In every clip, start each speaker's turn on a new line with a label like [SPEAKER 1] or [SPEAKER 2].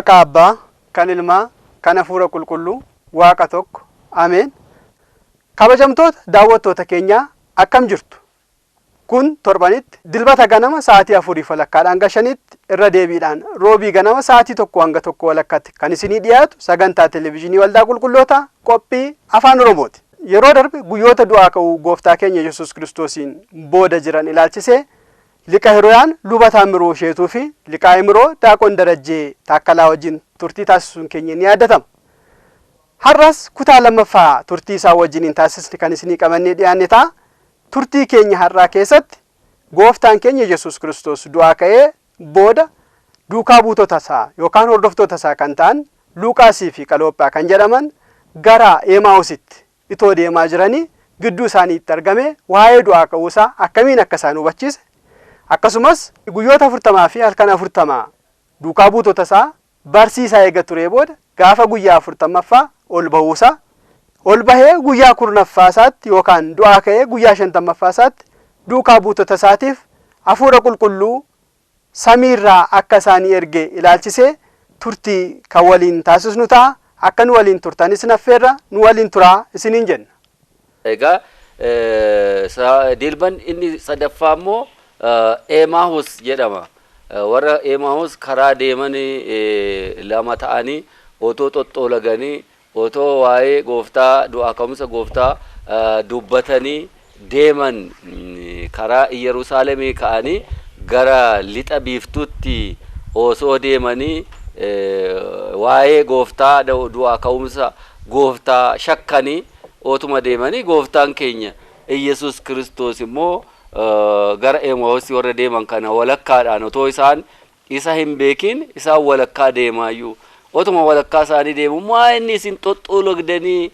[SPEAKER 1] Maqaa Abbaa, kan Ilmaa, kan Hafuura Qulqulluu, Waaqa tokko. Ameen. Kabajamtoota daawwattoota keenyaa akkam jirtu? Kun torbanitti dilbata ganama sa'aatii 4:00 hanga 5tti irra deebiidhaan roobii ganama sa'aatii 1 hanga 1:00 kan isinii dhiyaatu sagantaa televezyiinii Waldaa Qulqulloota qophii Afaan Oromooti. Yeroo darbe guyyoota du'aa ka'uu Gooftaa keenya Yesuus Kiristoosiin booda jiran ilaalchisee Liqa Hirooyaan Luba Taamiroo Sheetuu fi Liqa Imiroo Daaqoon Darajjee Taakkalaa wajjin turtii taasisuun keenya ni yaadatama. Har'as kutaa lammaffaa turtii isaa wajjiniin taasisni kan isinii qabannee dhiyaanne ta'a. Turtii keenya har'aa keessatti Gooftaan keenya Yesuus Kiristoos du'aa ka'ee booda duukaa buutota isaa yookaan hordoftoota isaa kan ta'an Luuqaasii fi Qaloophaa kan jedhaman gara Emaa'usitti itoo deemaa jiranii gidduu isaaniitti argame waa'ee du'aa ka'uu isaa akkamiin akka isaan hubachiise, akkasumas guyyoota 40 fi halkan 40 duukaa buutota isaa barsiisaa eega turee booda gaafa guyyaa 40ffaa ol ba'uusaa, ol bahee guyyaa 10ffaa isaatti yookaan du'aa ka'ee guyyaa 50ffaa isaatti duukaa buutota isaatiif Hafuura Qulqulluu samiirraa akka isaanii erge ilaalchisee turtii kan waliin taasisnu ta'a. Akka nu waliin turtanis naffeerra nu waliin turaa isiniin jenna.
[SPEAKER 2] Egaa dilban inni sadaffaa immoo Emaahus jedhama. Warra Emaahus karaa deemanii lama ta'anii otoo xoxxoolaganii otoo waa'ee Gooftaa du'aa ka'umsa Gooftaa dubbatanii deeman karaa Yerusaalemii ka'anii gara lixa biiftuutti osoo deemanii waa'ee Gooftaa du'aa ka'umsa Gooftaa shakkanii otuma deemanii Gooftaan keenya Yesuus Kiristoos immoo gara Emaahus warra deeman kana walakkaadhaan otoo isaan isa hin beekin isaan walakkaa deemaayyuu otuma walakkaa isaanii deemu maa inni isin xoxxoologdanii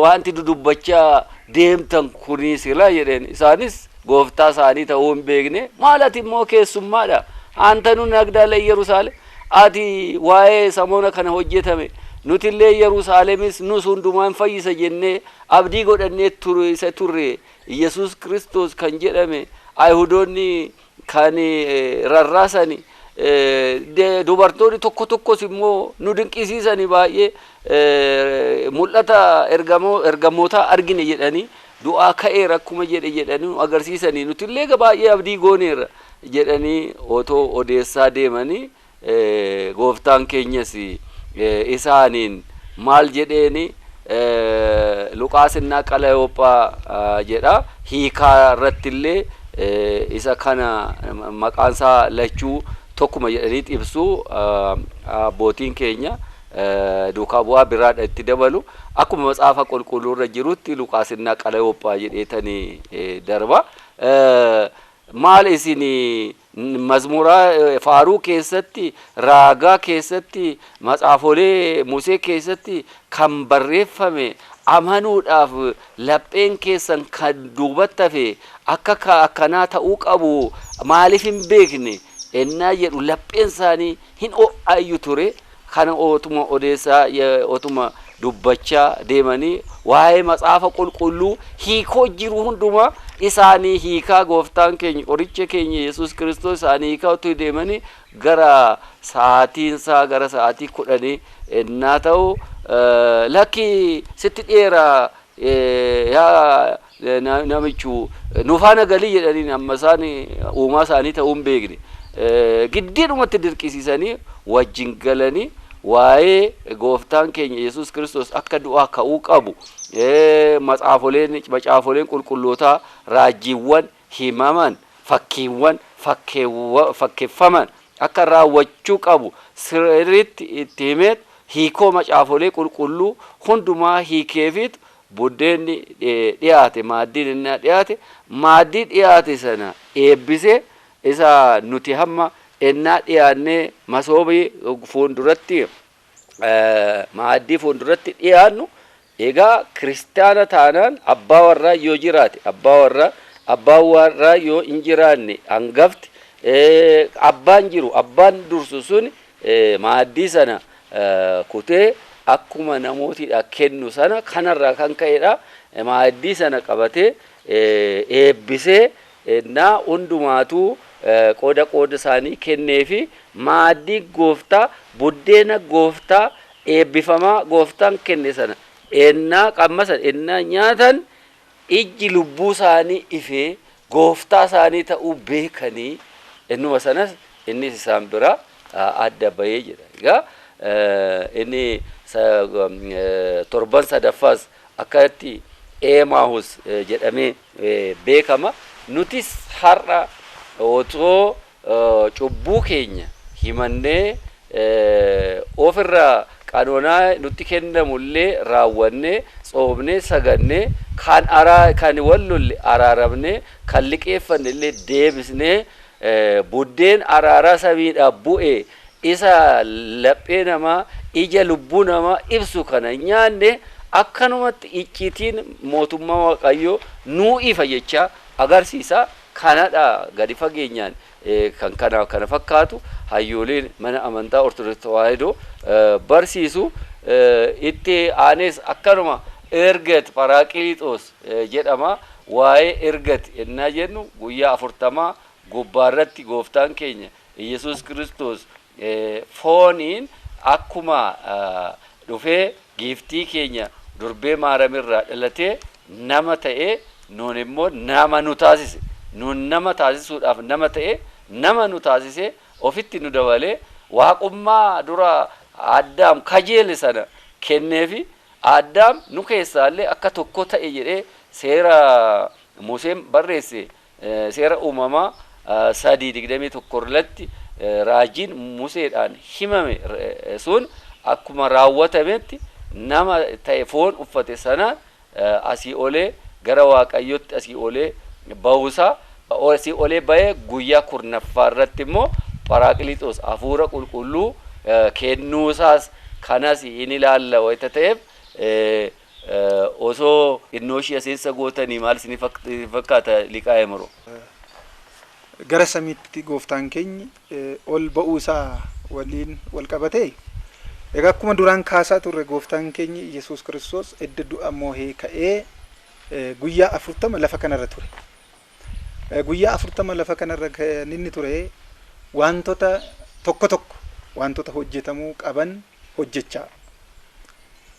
[SPEAKER 2] wanti dudubbachaa deemtan kuni sila jedheen isaanis Gooftaa isaanii ta'uu hin beekne maalati immoo keessummaadha antanu nagdaala Yerusaalem ati waa'ee samoona kana hojjetame nutillee Yerusaalemis nus hundumaan fayyisa jennee abdii godhannee turre Yesuus Kiristoos kan jedhame Ayhudoonni kan rarraasani dubartoonni tokko tokkos immoo nu dinqisiisani baay'ee mul'ata ergamoota argine jedhanii du'aa ka'eera akkuma jedhanii agarsiisanii nutillee baay'ee abdii gooneerra jedhanii otoo odeessaa deemanii Gooftaan keenyas isaaniin maal jedheeni Luqaasinnaa Qalayoophaa jedha hiikaa irrattillee isa kana maqaansaa lachuu tokkuma jedhanii ibsu abbootiin keenya duukaa bu'aa biraadha itti dabalu akkuma matsaafa qulqulluurra jirutti Luqaasinnaa Qalayoophaa jedheetanii darba. Maal isin mazmura faaruu keessatti raagaa keessatti matsaafolee Musee keessatti kan barreeffame amanuudhaaf lapheen keessan kan duubatti hafe akka akkanaa ta'uu qabu maaliif hin beekne ennaa jedhu lapheen isaanii hin o'ayyu ture kana otuma odeessaa otuma dubbachaa deemanii waa'ee matsaafa qulqulluu hiikoo jiru hundumaa isaanii hiikaa Gooftaan keenya qoricha keenya Yesuus Kiristoos isaanii hiikaa utuu deemanii gara sa'aatiinsaa gara sa'aatii 10 ennaa ta'u lakki sitti dheera yaa namichu nufaana galii jedhanii amma isaanii uumaa isaanii ta'uu hin beekne giddiidhumatti dirqisiisanii wajjin galanii waa'ee Gooftaan keenya Yesuus Kiristoos akka du'aa ka'uu qabu macaafoleen qulqullootaa raajiiwwan himaman fakkiiwwan fakkeeffaman akka raawwachuu qabu sirriitti itti himeet hiikoo macaafolee qulqulluu hundumaa hiikeefiit buddeenni dhiyaate maaddiin inni dhiyaate maaddii dhiyaate sana eebbisee isa nuti hamma ennaa dhiyaannee masoobii fuulduratti maaddii fuulduratti dhiyaannu egaa kiristaana taanaan abbaa warraa yoo jiraate abbaa warraa yoo hin jiraanne hangafti abbaan jiru abbaan dursu sun maaddii sana kutee akkuma namootiidha kennu sana kanarraa kan ka'edha maaddii sana qabatee eebbisee ennaa hundumaatu qooda isaanii kennee fi maaddii gooftaa buddeena gooftaa eebbifamaa gooftaan kenne sana ennaa qammasan ennaa nyaatan ijji lubbuu isaanii ifee gooftaa isaanii ta'uu beekanii ennuma sanas innis isaan bira adda bahee jedha. Egaa inni torban sadaffaas akkatti Eemaahus jedhamee beekama. Nutis har'a otoo cubbuu keenya himannee ofirraa qanoonaa nutti kennamullee raawwannee tsoomnee sagannee kan wallolle araaramnee kan liqeeffannellee deebisnee buddeen araaraa samiidhaa bu'e isa laphee namaa ija lubbuu namaa ibsu kana nyaanne akkanumatti icciitiin mootummaa Waaqayyoo nuu ifa jechaa agarsiisa. Kanadha gadi fageenyaan kan kana fakkaatu hayyooleen mana amantaa Ortodoksii Tawaahidoo barsiisu. Itti aanes akkanuma ergat Paraaqiliixoos jedhama. Waa'ee ergat ennaa jennu guyyaa 40 gubbaarratti gooftaan keenya Yesuus Kiristoos fooniin akkuma dhufee giiftii keenya durbee maaramirraa dhalatee nama ta'ee nuun immoo nama nu taasise. Nuun nama taasisuudhaaf nama ta'ee nama nu taasise ofitti nu dabalee waaqummaa dura Addaam kajeele sana kenneefi Addaam nu keessaallee akka tokko ta'e jedhee seera Museen barreesse seera uumamaa 3:21 irratti raajiin Museedhaan himame sun akkuma raawwatametti nama ta'e foon uffate sanaan asii olee gara Waaqayyootti asii olee ba'uusaa asii olee ba'ee guyyaa 10ffaa irratti immoo Paraaqiliixoos hafuura qulqulluu kennuusaas kanas in ilaalla wayita ta'eef osoo innooshii aseessa gootanii maal isin fakkaata liqaa Emeroo?
[SPEAKER 3] Gara samiitti gooftaan keenya ol ba'uusaa waliin wal qabatee egaa akkuma duraan kaasaa turre gooftaan keenya Yesuus Kiristoos edda du'a moohee ka'ee guyyaa 40 lafa kanarra ture. Guyyaa 40 lafa kanarra kan inni ture wantoota tokko wantoota hojjetamuu qaban hojjechaa,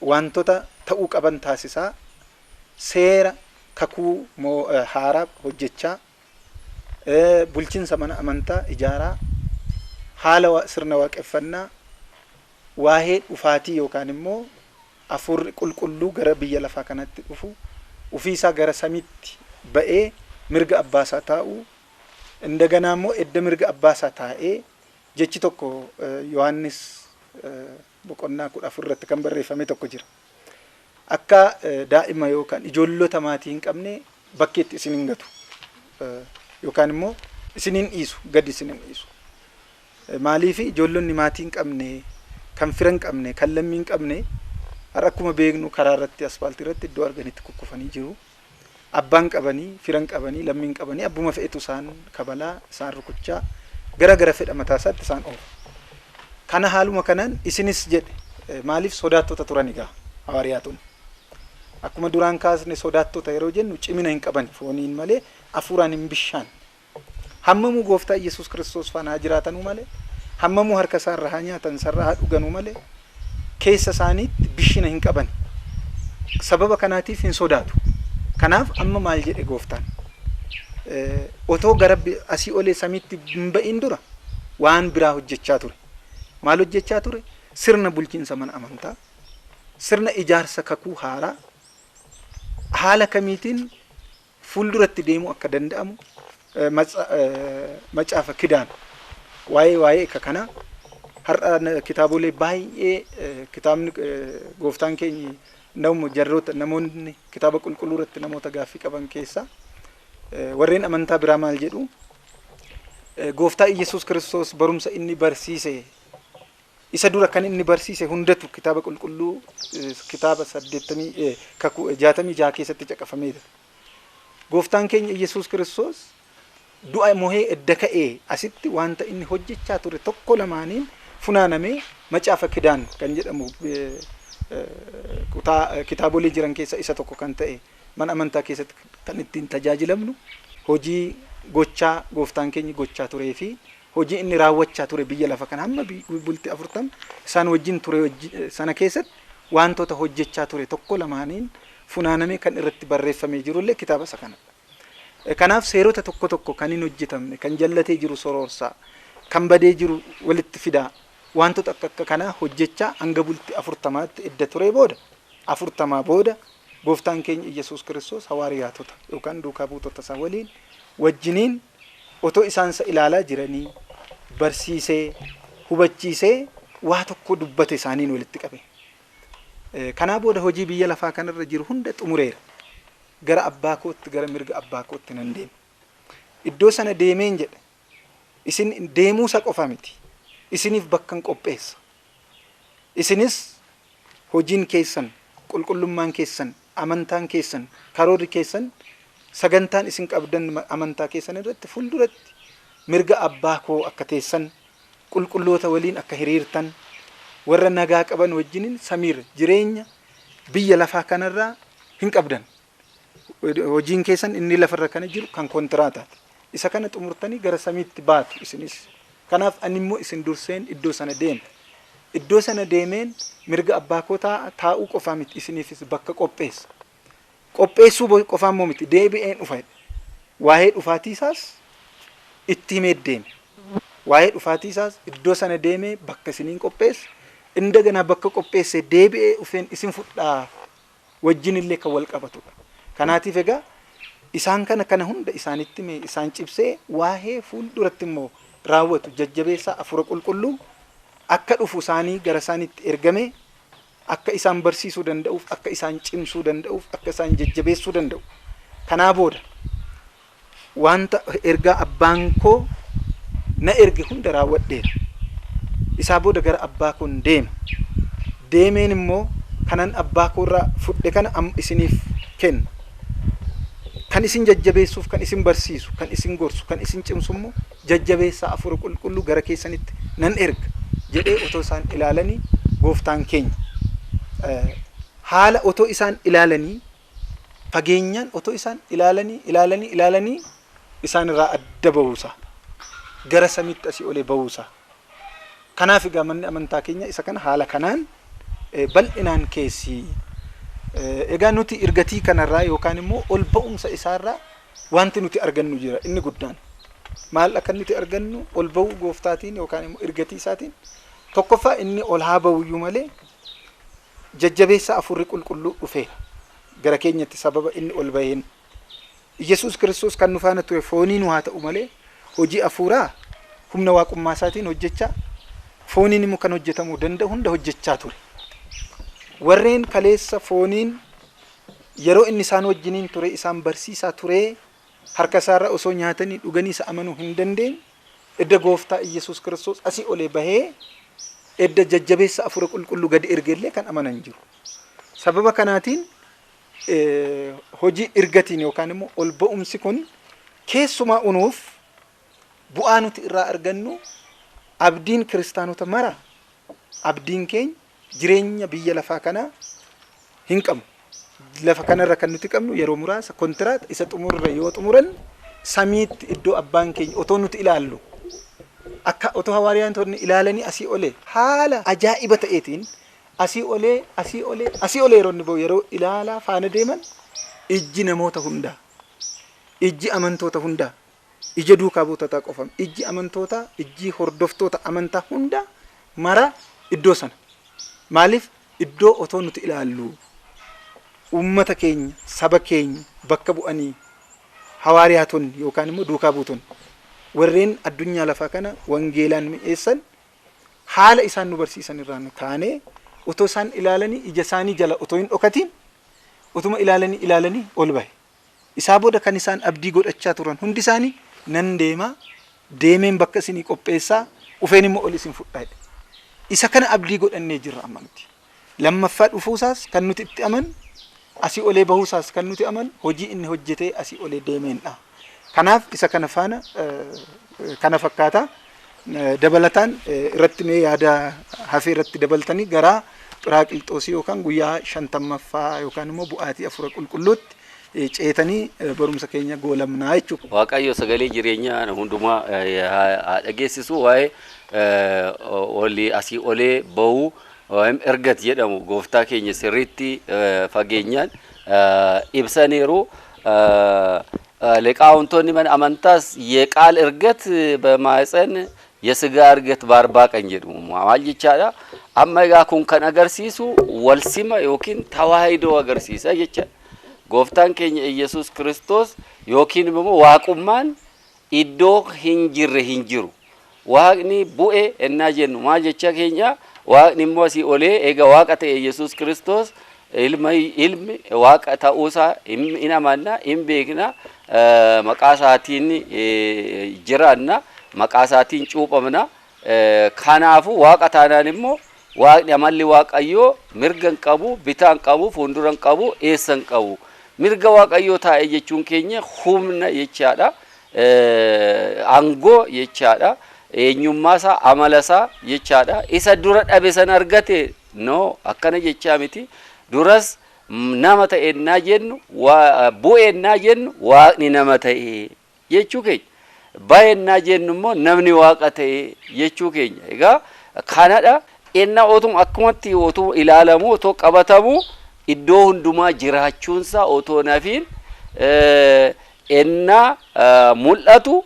[SPEAKER 3] wantoota ta'uu qaban taasisaa, seera kakuu haaraa hojjechaa, bulchiinsa mana amantaa ijaaraa, haala sirna waaqeffannaa, waa'ee dhufaatii yookaan immoo hafuurri qulqulluu gara biyya lafaa kanatti dhufu ufiisaa gara samiitti ba'ee mirga abbaasaa taa'u. Indagana immoo edda mirga abbaasaa taa'ee jechi tokko Yohaannis boqonnaa 14 irratti kan barreeffame tokko jira. Akka daa'ima yookaan ijoollota maatii hin qabne bakkeetti isin hin gatu yookaan immoo isinin dhiisu, gadi isinin dhiisu. Maaliif ijoollonni maatii hin qabne, kan fira hin qabne, kan lammii hin qabne har'a akkuma beeknu karaa irratti asfaaltii irratti iddoo arganitti kukkufanii jiru. Abbaan qabanii, firan qabanii, lammiin qabanii abbuma fe'etu isaan kabalaa, isaan rukuchaa gara fedha mataa isaatti isaan oofu. Kana haaluma kanaan isinis jedhe maaliif sodaattota turan egaa hawaariyaatun. Akkuma duraan kaasne sodaattota yeroo jennu cimina hin qaban fooniin malee hafuuraan hin bishaan. Hammamuu gooftaa Yesuus Kiristoos faana jiraatanuu malee, hammamuu harka isaarraa haa nyaatan, sarraa haa dhuganuu malee keessa isaaniitti bishina hin qaban. Sababa kanaatiif hin sodaatu. Kanaaf amma maal jedhe gooftaan? Otoo gara asii olee samiitti hin ba'in dura waan biraa hojjechaa ture. Maal hojjechaa ture? Sirna bulchiinsa mana amantaa, sirna ijaarsa kakuu haaraa, haala kamiitiin fuulduratti deemuu akka danda'amu macaafa kidaan waa'ee akka kanaa har'a kitaabolee baay'ee kitaabni gooftaan keenya namoonni kitaaba qulqulluu irratti namoota gaaffii qaban keessaa warreen amantaa biraa maal jedhu gooftaa Yesuus Kiristoos barumsa inni barsiise isa dura kan inni barsiise hundatu kitaaba qulqulluu kitaaba 66 keessatti caqafameera. Gooftaan keenya Yesuus Kiristoos du'a moohee edda ka'ee asitti wanta inni hojjechaa ture tokko lamaaniin funaanamee macaafa kidaan kan jedhamu kitaabolee jiran keessa isa tokko kan ta'e mana amantaa keessatti kan ittiin tajaajilamnu hojii gochaa gooftaan keenya gochaa turee fi hojii inni raawwachaa ture biyya lafa kana hamma bultii 40 isaan wajjin ture sana keessatti wantoota hojjechaa ture tokko lamaaniin funaaname kan irratti barreeffamee jirullee kitaaba isa kana. Kanaaf seerota tokko tokko kan hin hojjetamne kan jallatee jiru soroorsaa kan badee jiru walitti fidaa wantoota akka kana hojjechaa hanga bultii 40tti edda ture booda 40 booda gooftaan keenya Yesuus Kiristoos hawaariyaatota yookaan duukaa buutota isaa waliin wajjiniin otoo isaansa ilaalaa jiranii barsiisee hubachiisee waa tokko dubbate isaaniin walitti qabe. Kanaa booda hojii biyya lafaa kanarra jiru hunda xumureera. Gara abbaa kootti gara mirga abbaa kootti nan deema. Iddoo sana deemeen jedhe isin deemuusa qofa miti. Isiniif bakkan qopheessa. Isinis hojiin keessan, qulqullummaan keessan, amantaan keessan, karoorri keessan, sagantaan isin qabdan amantaa keessan irratti fuulduratti mirga abbaa koo akka teessan, qulqulloota waliin akka hiriirtan, warra nagaa qaban wajjinin samiirra jireenya biyya lafaa kanarraa hin qabdan. Hojiin keessan inni lafarra kana jiru kan kontiraataati. Isa kana xumurtanii gara samiitti baatu isinis. Kanaaf ani immoo isin durseen iddoo sana deema. Iddoo sana deemeen mirga abbaa koo taa'uu qofaa miti isiniifis bakka qopheessa. Qopheessuu qofaa immoo miti deebi'een dhufa. Waa'ee dhufaatii isaas itti himee deeme. Waa'ee dhufaatii isaas iddoo sana deemee bakka isiniin qopheessa. Indagana bakka qopheesse deebi'ee dhufeen isin fudhaa wajjin illee kan wal qabatudha. Kanaatiif egaa isaan kana hunda isaanitti mee isaan cibsee waa'ee fuulduratti immoo raawwatu jajjabeessaa hafuura qulqulluu akka dhufu isaanii gara isaaniitti ergame akka isaan barsiisuu danda'uuf akka isaan cimsuu danda'uuf akka isaan jajjabeessuu danda'u. Kanaa booda wanta ergaa abbaan koo na erge hunda raawwadheera. Isaa booda gara abbaa koon deema. Deemeen immoo kanan abbaa koorraa fudhe kana isiniif kenna. Kan isin jajjabeessuuf, kan isin barsiisu, kan isin gorsu, kan isin cimsu immoo jajjabeessaa hafuura qulqulluu gara keessanitti nan erga jedhee otoo isaan ilaalanii gooftaan keenya haala otoo isaan ilaalanii fageenyaan otoo isaan ilaalanii isaan irraa adda bahuusaa gara samiitti asii olee bahuusaa. Kanaaf egaa manni amantaa keenya isa kana haala kanaan bal'inaan keessi. Egaa nuti ergatii kanarraa yookaan immoo ol ba'umsa isaarraa wanti nuti argannu jira inni guddaan. Maal akka nuti argannu ol ba'uu gooftaatiin yookaan immoo ergatii isaatiin tokkoffaa inni ol haa ba'uyyuu malee jajjabeessa hafuurri qulqulluu dhufeera gara keenyatti sababa inni ol ba'een. Yesuus Kiristoos kan nu faana ture fooniin haa ta'u malee hojii hafuuraa humna waaqummaa isaatiin hojjechaa fooniin immoo kan hojjetamuu danda'u hunda hojjechaa ture. Warreen kaleessa fooniin yeroo inni isaan wajjiniin ture isaan barsiisaa ture harka isaarra osoo nyaatanii dhuganii isa amanuu hin dandeenye edda gooftaa Yesuus Kiristoos asii olee bahee edda jajjabeessa hafuura qulqulluu gadi ergellee kan amanan jiru. Sababa kanaatiin hojii ergatiin yookaan immoo ol ba'umsi kun keessumaa unuuf bu'aa nuti irraa argannu abdiin kiristaanota mara abdiin keenya jireenya biyya lafaa kana hin qabnu. Lafa kanarra kan nuti qabnu yeroo muraasa kontiraata isa xumurre yoo xumuran samiitti iddoo abbaan keenya otoo nuti ilaallu akka otoo hawaariyaantonni ilaalanii asii olee haala ajaa'iba ta'eetiin asii olee yeroo inni bahu yeroo ilaalaa faana deeman ijji namoota hundaa ijji amantoota hundaa ija duukaa buutotaa qofam ijji amantootaa ijji hordoftoota amantaa hundaa mara iddoo sana. Maaliif iddoo otoo nuti ilaallu ummata keenya saba keenya bakka bu'anii hawaariyaatonni yookaan immoo duukaa buutonni warreen addunyaa lafaa kana wangeelaan mi'eessan haala isaan nu barsiisan irraan kaanee otoo isaan ilaalanii ija isaanii jala otoo hin dhokatiin otuma ilaalanii ol bahe. Isaa booda kan isaan abdii godhachaa turan hundi isaanii nan deemeen bakka isinii qopheessaa ufeen immoo ol isin fudhaa. Isa kana abdii godhannee jirra amma nuti. Lammaffaa dhufuusaas kan nuti itti aman asii olee bahuusaas kan nuti aman hojii inni hojjetee asii olee deemeenidha. Kanaaf isa kana faana kana fakkaata dabalataan irratti mee yaada hafee irratti dabaltanii gara Phiraaqilxoosii yookaan guyyaa 50ffaa yookaan immoo bu'aatii hafuura qulqulluutti ceetanii barumsa keenya goolamnaa jechuudha.
[SPEAKER 2] Waaqayyo sagalee jireenyaa hundumaa dhageessisu waa'ee olii asii olee ba'uu ergat jedhamu gooftaa keenya sirriitti fageenyaan ibsaniiru. ሊቃውንቶኒ ምን አመንታስ የቃል እርገት በማህፀን የስጋ እርገት በአርባ ቀን ጀዱ ማል ይቻላ አመጋ ኩን ከነገርሲሱ ወልሲማ ዮኪን ተዋሂዶ አገርሲሳ ይቻ ጎፍታን ኬኛ ኢየሱስ ክርስቶስ ዮኪን በሞ ዋቁማን ኢዶ ሂንጅሩ ዋቅኒ ቡኤ እና ጀኑ ማጀቻ ኬኛ ዋቅኒ ሞሲ ኦሌ ኤጋ ዋቀተ ኢየሱስ ክርስቶስ ilmi waaqa ta'uusaa in amanna in beekna maqaa isaatiin jiraanna maqaa isaatiin cuuphamna kanaafu waaqa taanaan immoo waaqni amalli waaqayyoo mirgan qabu bitaan qabu fuunduran qabu eessan qabu mirga waaqayyoo taa'e jechuun keenya humna jechaadha aangoo jechaadha eenyummaa isaa amala isaa jechaadha isa dura dhabe san argate no akkana jechaa miti duras nama ta'e naa jennu bu'e naa jennu waaqni nama ta'e jechuu keenya baay'ee naa jennu immoo namni waaqa ta'e jechuu keenya egaa kanadha inna otum akkumatti otum ilaalamu otoo qabatamu iddoo hundumaa jiraachuunsaa otoo nafiin inna mul'atu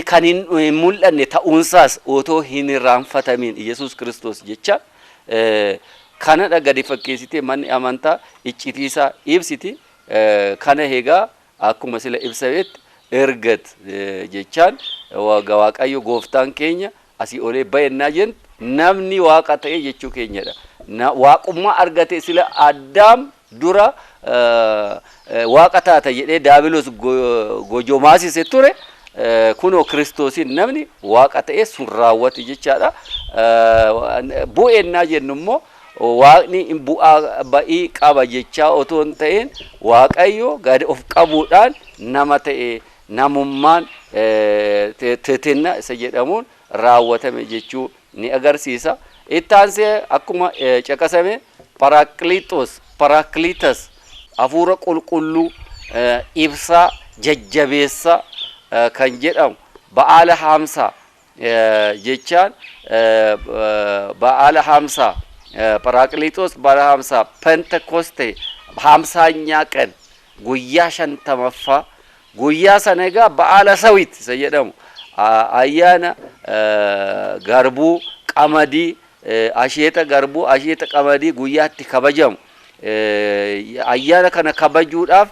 [SPEAKER 2] kan hin mul'anne ta'uunsaas otoo hin irraanfatamiin Yesuus Kiristoos jecha kanadha gadi fakkeessite manni amantaa iccitiisaa ibsiti kana hegaa akkuma sila ibsameet ergat jechaan waaqayyo gooftaan keenya asii olee bayennaa jennu namni waaqa ta'e jechuu keenyadha waaqummaa argate sila addaam dura waaqa taata jedhee daabiloos gojomaasise ture kunoo Kiristoosin namni waaqa ta'e sun raawwate jechaadha bu'ennaa jennu immoo waaqni bu'aa ba'ii qaba jechaa otoo hin ta'in waaqayyo gadi of qabuudhaan nama ta'e namummaan teetenna isa jedhamuun raawwatame jechuu ni agarsiisa. Ittaansee akkuma caqasame parakliitas hafuura qulqulluu ibsaa jajjabeessa kan jedhamu ba'aala haamsaa jechaan ba'aala haamsaa parakliitos bara haamsaa pentekoste haamsaanya ቀን ጉያ ሸንተመፋ ጉያ ሰነጋ በዓለ ሰዊት isa jedhamu ayyaana garbuu qamadii asheeta garbuu asheeta qamadii guyyaatti kabajamu ayyaana kana kabajuudhaaf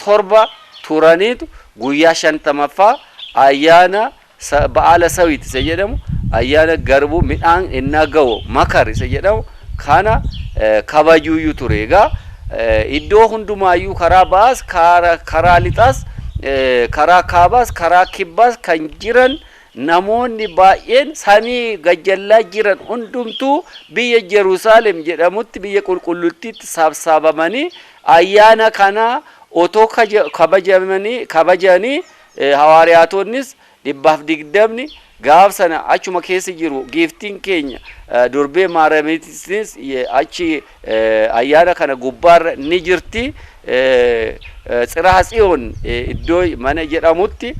[SPEAKER 2] torba turaniitu guyyaa shantamaffaa ayyaana ba'aala sawit isa jedhamu ayyaana garbuu midhaan innaa ga'u makar isa jedhamu kana kabajuuyyuu ture egaa iddoo hundumaayyuu karaa baas karaa lixaas karaa kaabaas karaa kibbaas kan jiran namoonni baay'een samii gajjallaa jiran hundumtuu biyya Jerusalem jedhamutti biyya qulqulluttiitti saabsaabamanii ayyaana kana otoo kabajanii hawaariyaatoonnis 120 gaaf sana achuma keessa jiru giiftiin keenya durbee maaramiitis achi ayyaana kana gubbaarra ni jirti Tsiraasiyoon iddoo mana jedhamutti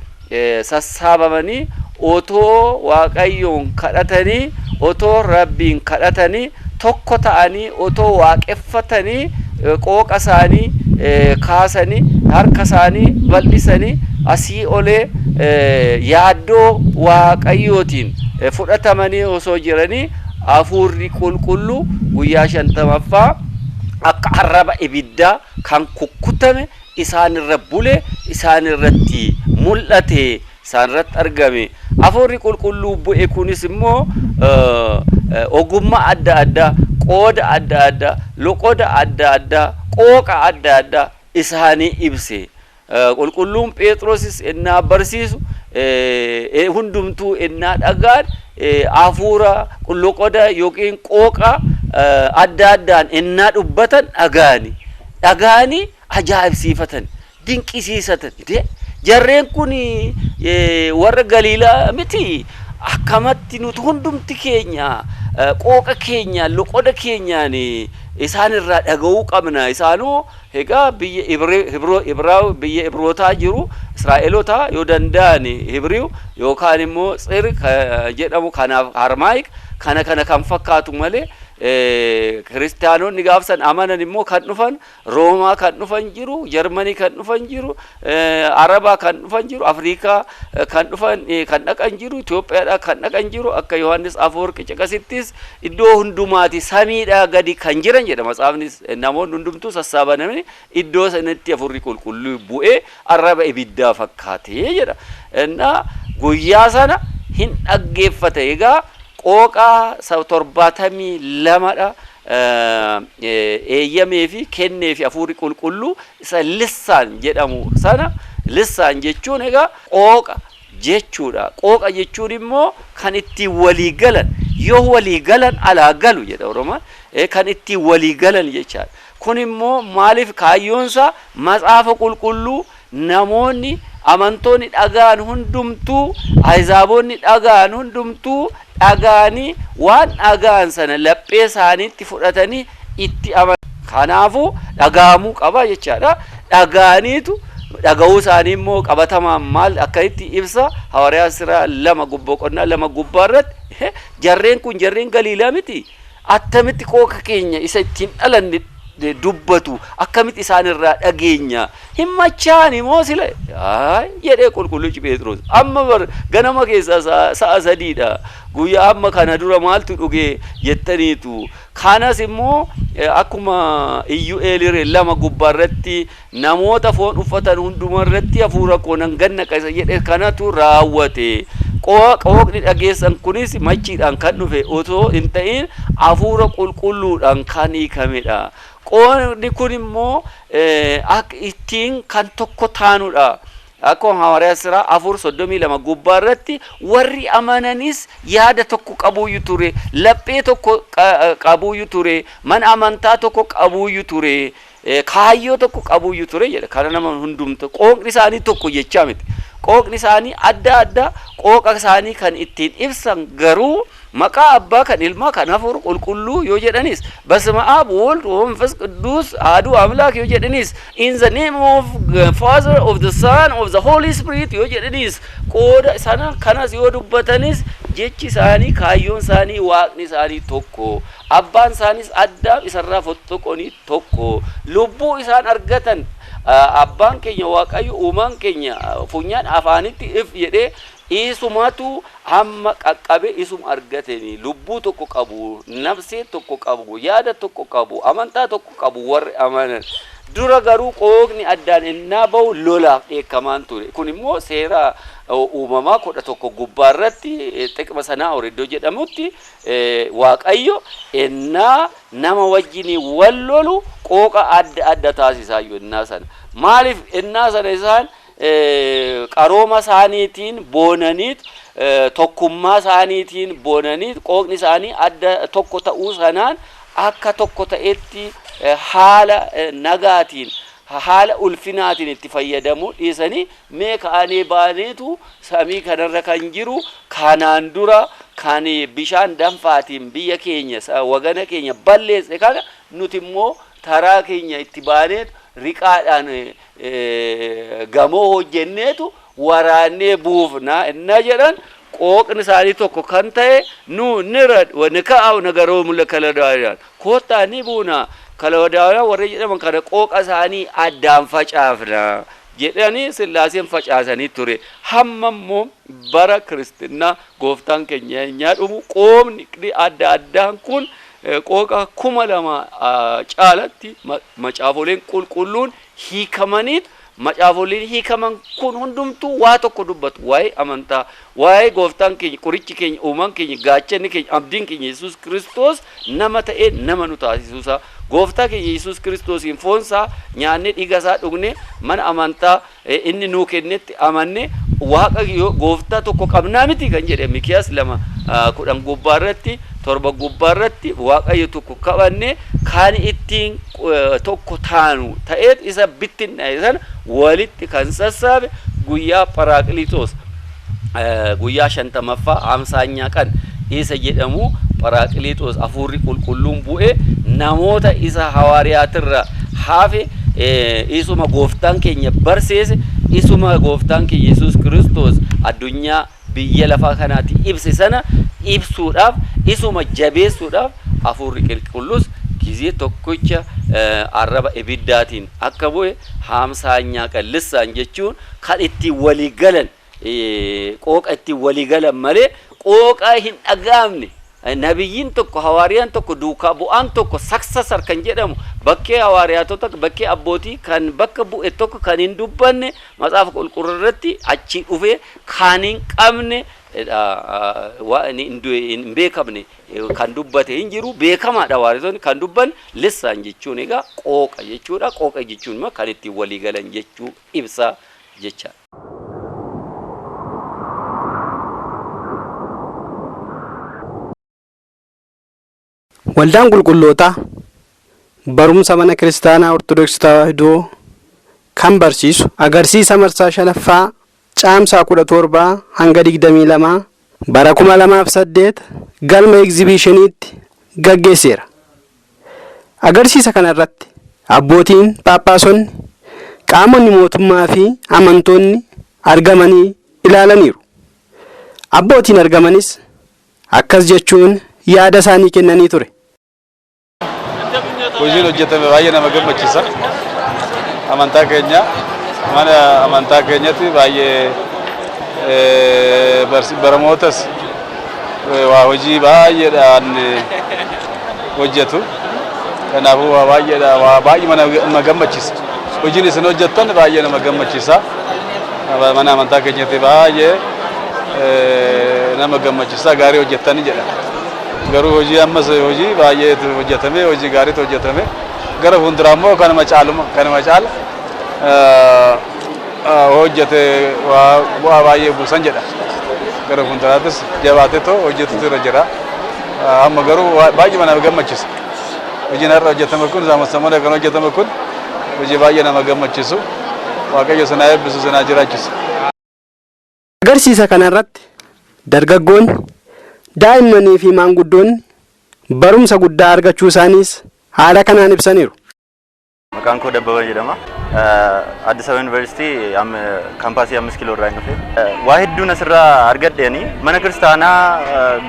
[SPEAKER 2] sassaabamanii otoo waaqayyoon kadhatanii otoo rabbiin kadhatanii tokko ta'anii otoo waaqeffatanii qooqa isaanii kaasanii harka isaanii bal'isanii asii olee yaaddoo waaqayyootiin fudhatamanii osoo jiranii hafuurri qulqulluu guyyaa shantamaffaa akka arraba ibiddaa kan kukkutame isaan irra bule isaan irratti mul'ate isaan irratti argame hafuurri qulqulluu bu'e kunis immoo ogummaa adda addaa qooda adda addaa loqoda adda addaa qooqa adda addaa isaanii ibse qulqulluun Phexrosis innaa barsiisu hundumtuu innaa dhagaan hafuura loqoda yookiin qooqa adda addaan innaa dubbatan dhagaani ajaa'ibsiifatan dinqisiisatan jarreen kun warra Galiilaa miti akkamatti nuti hundumti keenya qooqa keenya loqoda keenyaan isaan irraa dhaga'uu qabna isaanoo egaa biyya biyya Ibrootaa jiru Israa'eelota yoo danda'an Hibriyu yookaan immoo Tsir jedhamu kanaaf Armaayik kana kan fakkaatu malee kiristaanonni gaafsan amanan immoo kan dhufan Roomaa kan dhufan jiru Jarmanii kan dhufan jiru Arabaa kan dhufan jiru Afrikaa kan dhufan kan dhaqan jiru Itoophiyaadhaa kan dhaqan jiru akka Yohaannis Afoorqi caqasittis iddoo hundumaati samiidhaa gadi kan jiran jedha matsaafnis namoonni hundumtuu sassaabanamanii iddoo sanatti Hafuurri Qulqulluu bu'ee arraba ibiddaa fakkaatee jedha. Innaa guyyaa sana hin dhaggeeffate egaa qooqa 72 eeyyamee fi kennee fi Hafuurri Qulqulluu isa lissaan jedhamu sana lissaan jechuun egaa qooqa jechuudha. Qooqa jechuun immoo kan ittiin walii galan yoo walii galan alaa galu jedha Oromoon kan ittiin walii galan jechaadha. Kun immoo maaliif kaayyoonsa matsaafa qulqulluu namoonni amantoonni dhagaan hundumtuu ahzaabonni dhagaan hundumtuu dhagaanii waan dhagaan sana laphee isaaniitti fudhatanii itti aman kanaafuu dhagaamuu qaba jechaadha. Dhagaaniitu dhaga'uu isaanii immoo qabatamaan maal akka itti ibsa Hawaariyaa Sira 2 gubbaarratti jarreen kun jarreen Galiilaa miti attamitti qooqa keenya isa ittiin dhalanne dubbatu akkamitti isaan irraa dhageenya himmachaani moo sila jedhee qulqulluuchi Phexros amma ganama keessa sa'a 3dha guyyaa amma kana dura maaltu dhuge jettaniitu kanas immoo akkuma Iyyu'eel 2 gubbaarratti namoota foon uffatan hundumarratti hafuura koo nan gannaqasa jedhe kanatu raawwate. Qooqni dhageessan kunis machiidhaan kan dhufe otoo hin ta'in hafuura qulqulluudhaan kan hiikamedha. Qoonni kun immoo akka ittiin kan tokko taanudha. Akkuma Hawaariyaa Sira 4:32 gubbaarratti warri amananis yaada tokko qabuuyyu ture, laphee tokko qabuuyyu ture, mana amantaa tokko qabuuyyu ture, kaayyoo tokko qabuuyyu ture jedha. Kana nama hundumtu qooqni isaanii tokko jechaa miti. Qooqni isaanii adda qooqa isaanii kan ittiin ibsan garuu maqaa abbaa kan ilmaa kan Hafuura Qulqulluu yoo jedhanis በስመ አብ ወወልድ ወመንፈስ ቅዱስ አሐዱ አምላክ yoo jedhanis in the name of the Father of the Son of the Holy Spirit yoo jedhanis qooda sana kanas yoo dubbatanis jechi isaanii kaayyoon isaanii waaqni isaanii tokko abbaan isaanis adda isarraa fottoqoni tokko lubbuu isaan argatan abbaan keenya waaqayyo uumaan keenya funyaan afaanitti if jedhee isumatu hamma qaqqabe isum argateni lubbuu tokko qabu nafsee tokko qabu yaada tokko qabu amantaa tokko qabu warri amanan dura garuu qooqni addaan innaa bahu lolaaf dheekkamaan ture. Kun immoo seera uumamaa 11 gubbaarratti xiqqima sanaa iddoo jedhamutti waaqayyo innaa nama wajjin wal lolu qooqa adda taasisaa innaa sana. Maaliif innaa sana isaan qarooma isaaniitiin boonaniit tokkummaa isaaniitiin boonaniit qooqni isaanii adda tokko ta'uu sanaan akka tokko ta'etti haala nagaatiin haala ulfinaatiin itti fayyadamuu dhiisanii mee ka'anii baaneetu samii kanarra kan jiru kanaan dura kan bishaan danfaatiin biyya keenya wagana keenya balleesse kana nuti immoo taraa keenya itti baaneetu riqaadhaan gamoo hojjenneetu waraannee buufna inna jedhan qooqni isaanii tokko kan ta'e nu nirad wanika'u nagaroo mulakalaadhaan koottaa ni buuna kalawadaawaa warri jedhaman kana qooqa isaanii addaan facaafna jedhanii Sillaaseen facaasanii ture. Hamma immoo bara Kiristinnaa gooftaan keenya nyaadhumu qoomni addaan kun qooqa 2000 caalatti macaafoleen qulqulluun hiikamaniit macaafoleen hiikaman kun hundumtuu waa tokko dubbatu waa'ee amantaa waa'ee gooftaan keenya qorichi keenya uumaan keenya gaachanni keenya abdiin keenya Yesuus Kiristoos nama ta'ee nama nu taasisuusa gooftaa keenya Yesuus Kiristoosiin foonsaa nyaannee dhiigasaa dhugne mana amantaa inni nuu kennetti amanne waaqa gooftaa tokko qabnaa miti kan jedhe Mikiyaas 2:10 gubbaarratti 7 gubbaarratti waaqayyo tokko qabanne kan ittiin tokko taanu ta'eet isa bittinna sana walitti kan sassaabe guyyaa Pharaklitos guyyaa 50ffaa 50nya kan isa jedhamu Pharaklitos Hafuurri Qulqulluun bu'e namoota isa hawaariyaatirra hafe isuma gooftaan keenya barsiise isuma gooftaan keenya Yesuus Kiristoos addunyaa biyya lafaa kanaatti ibse sana ibsuudhaaf isuma jabeessuudhaaf hafuurri qulqulluus ጊዜ tokkicha arraba ibiddaatiin akka bu'e haamsaanyaa qal'isaan jechuun kan itti walii galan qooqa itti walii galan malee qooqa hin dhagaamne nabiyyiin tokko hawaariyaan tokko duukaa bu'aan tokko saksasar kan jedhamu bakkee hawaariyaatota bakkee abbootii kan bakka bu'e tokko kan hin dubbanne matsaafa qulqulluu irratti achi dhufee kan hin qabne waan hin beekamne kan dubbate hin jiru beekamaadha hawaariyatoonni kan dubban lissaan jechuun egaa qooqa jechuudha qooqa jechuun immoo kan itti walii galan jechuu ibsa jecha.
[SPEAKER 1] Waldaan qulqullootaa barumsa mana kiristaanaa Ortodoksii Tawaahidoo kan barsiisu agarsiisa marsaa 5ffaa caamsaa 17 hanga 22 bara 2008 galma egzibishiniitti gaggeesseera. Agarsiisa kana irratti abbootiin phaaphaasonni qaamonni mootummaa fi amantoonni argamanii ilaalaniiru. Abbootiin argamanis akkas jechuun yaada isaanii kennanii ture.
[SPEAKER 4] Hojiin hojjetame baay'ee nama gammachiisa. Amantaa keenya mana amantaa keenyatti baay'ee baramootas waa hojii baay'eedhaan hojjetu. Kanaafuu waa baay'eedha waa baay'ee nama gammachiisa. Hojiin isin hojjettan baay'ee nama gammachiisa. Mana amantaa keenyatti baay'ee nama gammachiisa gaarii hojjettanii jedha. Garuu hojii ammas hojii baay'ee hojjetame hojii gaariitu hojjetame gara fuulduraa immoo kanuma caala hojjete bu'aa baay'ee buusan jedha. Gara fuulduraattis jabaatee too hojjetutu irra jira. Amma garuu baay'ee nama gammachiisa. Hojiin har'a hojjetame kun saamsamoon kan hojjetame kun hojii baay'ee nama gammachiisu. Waaqayyo sanaa eebbisu sanaa jiraachisu.
[SPEAKER 1] Agarsiisa kana irratti dargaggoonni daa'immanii fi maanguddoonni barumsa guddaa argachuu isaaniis haala kanaan ibsaniiru.
[SPEAKER 5] Maqaan koo Dabbaba jedhama. Addis Ababa Yuunivarsiitii kaampaasii 5 kiiloo irraa dhufe. Waa hedduun asirraa argadheeni mana kiristaanaa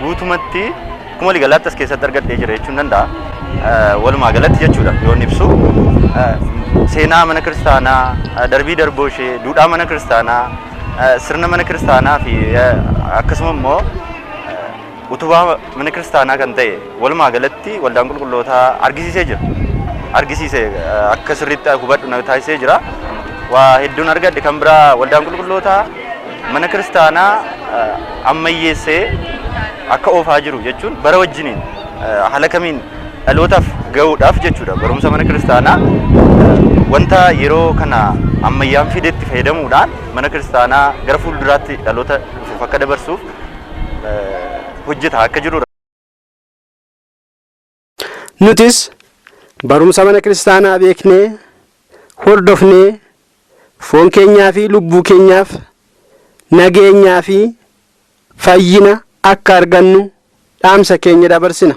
[SPEAKER 5] guutumatti kuma ligalaatti as keessatti argadhee jira jechuun danda'a. Walumaa galatti jechuudha yoon ibsu seenaa mana kiristaanaa darbii darboo ishee duudhaa mana kiristaanaa sirna mana kiristaanaa fi akkasuma immoo utubaa mana kiristaanaa kan ta'e walumaa galatti waldaan qulqullootaa argisiisee jira. Argisiisee akka sirriitti hubadhu na taasisee jira. Waa hedduun argadhe kan biraa waldaan qulqullootaa mana kiristaanaa ammayyeessee akka oofaa jiru jechuun bara wajjiniin haala kamiin dhalootaaf ga'uudhaaf jechuudha. Barumsa mana kiristaanaa wanta yeroo kana ammayyaan fideetti fayyadamuudhaan mana kiristaanaa gara fuulduraatti dhaloota dhufuuf akka dabarsuuf hojjeta akka jirudha.
[SPEAKER 1] Nutis barumsa mana kiristaanaa beeknee hordofnee foon keenyaa fi lubbuu keenyaaf nageenyaa fi fayyina akka argannu dhaamsa keenya dabarsina.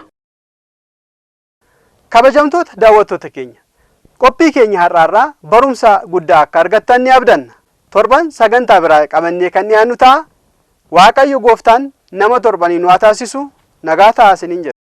[SPEAKER 1] Kabajamtoota daawwattoota keenya qophii keenya har'aarraa barumsa guddaa akka argattan ni abdanna. Torban sagantaa biraa qabannee kan dhiyaannu ta'a. Waaqayyo gooftaan nama torbanii nu haa taasisu nagaa ta'aa isiniin jedha.